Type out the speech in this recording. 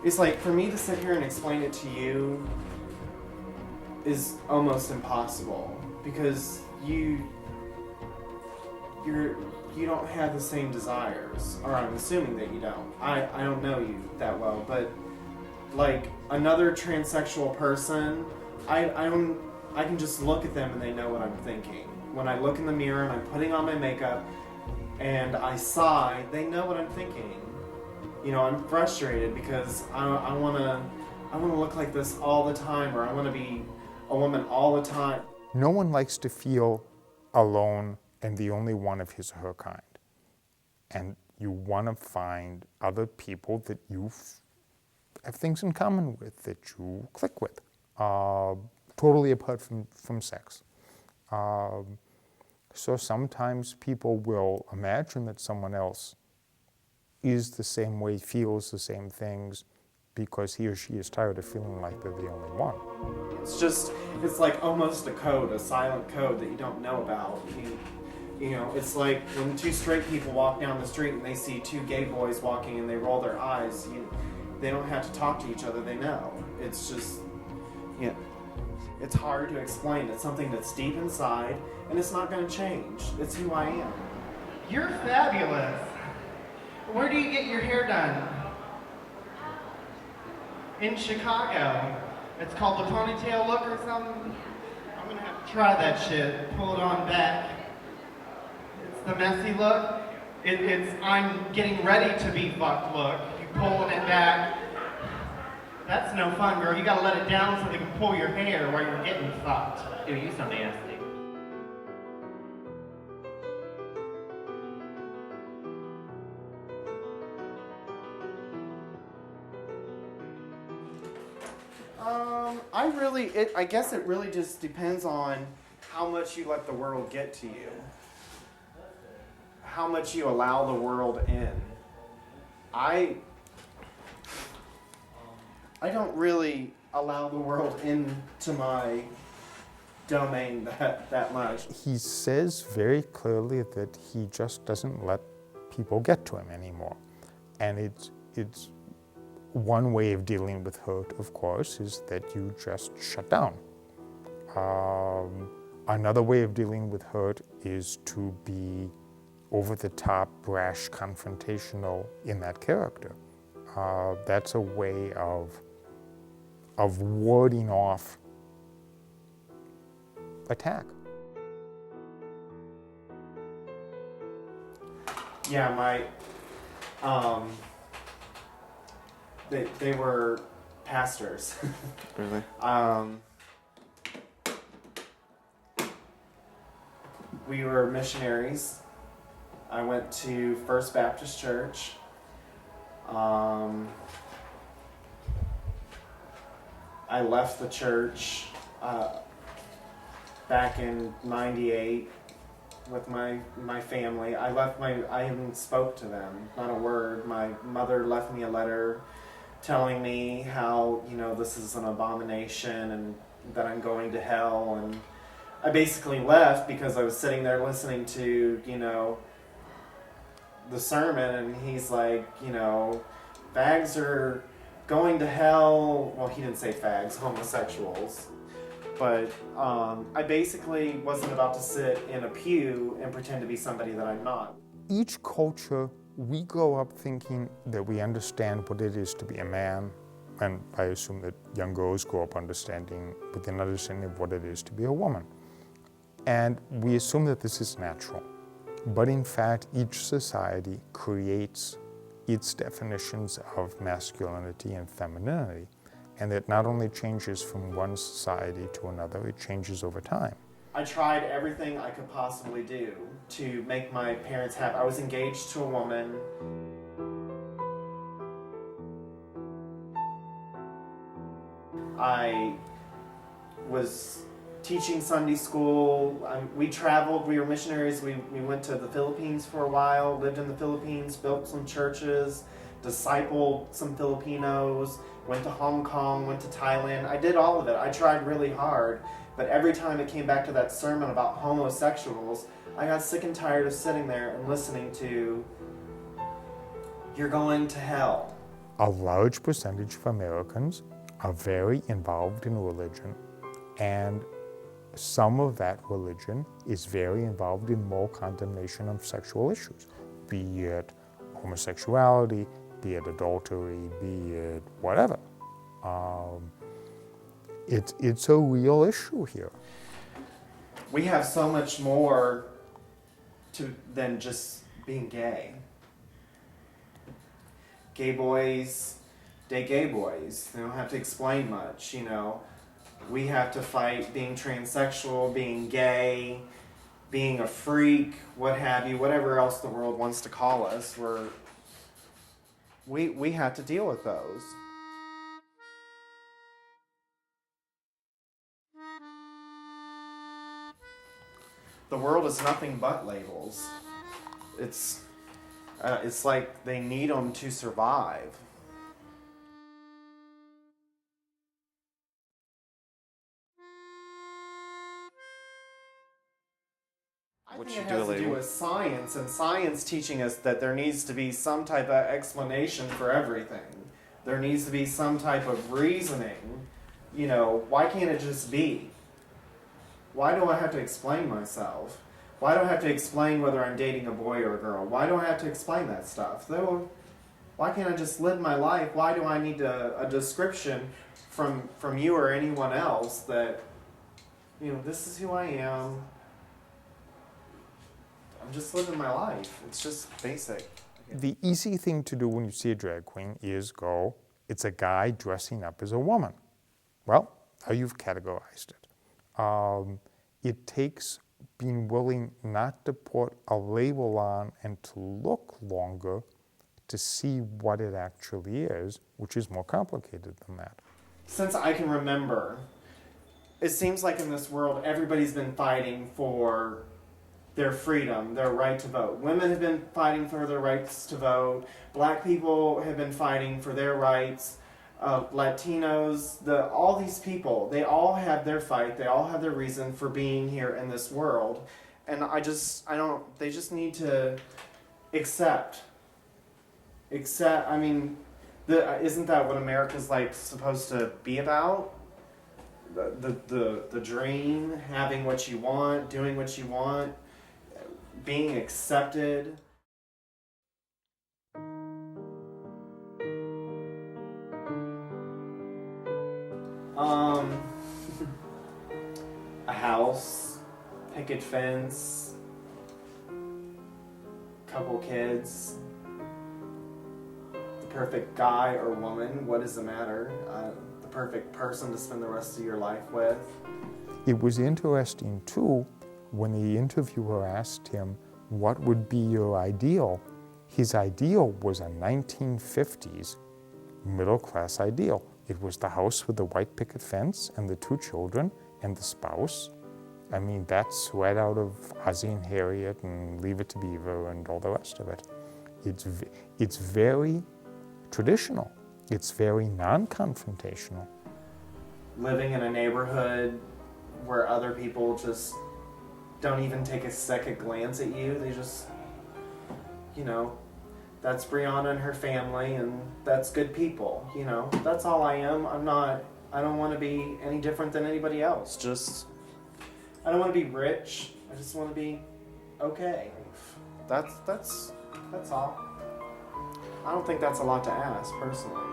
It's like, for me to sit here and explain it to you is almost impossible because you don't have the same desires, or I'm assuming that you don't. I don't know you that well, but like another transsexual person, I can just look at them and they know what I'm thinking. When I look in the mirror and I'm putting on my makeup and I sigh, they know what I'm thinking. You know, I'm frustrated because I wanna look like this all the time, or I wanna be a woman all the time. No one likes to feel alone and the only one of his or her kind. And you want to find other people that you have things in common with, that you click with, totally apart from sex. So sometimes people will imagine that someone else is the same way, feels the same things, because he or she is tired of feeling like they're the only one. It's like almost a code, a silent code that you don't know about. You know, it's like when two straight people walk down the street and they see two gay boys walking and they roll their eyes, they don't have to talk to each other, they know. It's just, it's hard to explain. It's something that's deep inside and it's not going to change. It's who I am. You're fabulous. Where do you get your hair done? In Chicago. It's called the ponytail look or something. I'm gonna have to try that shit. Pull it on back. It's the messy look. It's I'm getting ready to be fucked look. You pulling it back. That's no fun, girl. You gotta let it down so they can pull your hair while you're getting fucked. Ew, you so nasty. I guess it really just depends on how much you let the world get to you. How much you allow the world in. I don't really allow the world into my domain that much. He says very clearly that he just doesn't let people get to him anymore. And it's one way of dealing with hurt, of course, is that you just shut down. Another way of dealing with hurt is to be over-the-top, brash, confrontational in that character. That's a way of warding off attack. Yeah, they were pastors. Really? We were missionaries. I went to First Baptist Church. I left the church back in '98 with my family. I even spoke to them, not a word. My mother left me a letter telling me how, this is an abomination and that I'm going to hell. And I basically left because I was sitting there listening to, the sermon, and he's like, fags are going to hell. Well, he didn't say fags, homosexuals. But I basically wasn't about to sit in a pew and pretend to be somebody that I'm not. Each culture, we grow up thinking that we understand what it is to be a man, and I assume that young girls grow up with an understanding of what it is to be a woman. And we assume that this is natural. But in fact, each society creates its definitions of masculinity and femininity, and it not only changes from one society to another, it changes over time. I tried everything I could possibly do to make my parents happy. I was engaged to a woman. I was teaching Sunday school. We traveled, we were missionaries. We went to the Philippines for a while, lived in the Philippines, built some churches, discipled some Filipinos, went to Hong Kong, went to Thailand. I did all of it. I tried really hard. But every time it came back to that sermon about homosexuals, I got sick and tired of sitting there and listening to, "You're going to hell." a large percentage of Americans are very involved in religion, and some of that religion is very involved in moral condemnation of sexual issues, be it homosexuality, be it adultery, be it whatever. It's a real issue here. We have so much more than just being gay. Gay boys date gay boys. They don't have to explain much, you know. We have to fight being transsexual, being gay, being a freak, what have you, whatever else the world wants to call us. We have to deal with those. The world is nothing but labels. It's like they need them to survive. I think it has to do with science, and science teaching us that there needs to be some type of explanation for everything. There needs to be some type of reasoning. You know, why can't it just be? Why do I have to explain myself? Why do I have to explain whether I'm dating a boy or a girl? Why do I have to explain that stuff? Why can't I just live my life? Why do I need a description from you or anyone else that, you know, this is who I am. I'm just living my life. It's just basic. The easy thing to do when you see a drag queen is go, it's a guy dressing up as a woman. Well, now you've categorized it. It takes being willing not to put a label on and to look longer to see what it actually is, which is more complicated than that. Since I can remember, it seems like in this world everybody's been fighting for their freedom, their right to vote. Women have been fighting for their rights to vote. Black people have been fighting for their rights. Latinos, all these people, they all have their fight. They all have their reason for being here in this world. And they just need to accept, I mean, isn't that what America's like supposed to be about? The dream, having what you want, doing what you want, being accepted. A house, picket fence, couple kids, the perfect guy or woman, what does it matter? The perfect person to spend the rest of your life with. It was interesting too when the interviewer asked him, what would be your ideal? His ideal was a 1950s middle-class ideal. It was the house with the white picket fence and the 2 children and the spouse. I mean, that's right out of Ozzie and Harriet and Leave It to Beaver and all the rest of it. It's very traditional. It's very non-confrontational. Living in a neighborhood where other people just don't even take a second glance at you. They just, you know, that's Brianna and her family, and that's good people, you know. That's all I am. I don't want to be any different than anybody else. I don't want to be rich. I just want to be okay. That's all. I don't think that's a lot to ask, personally.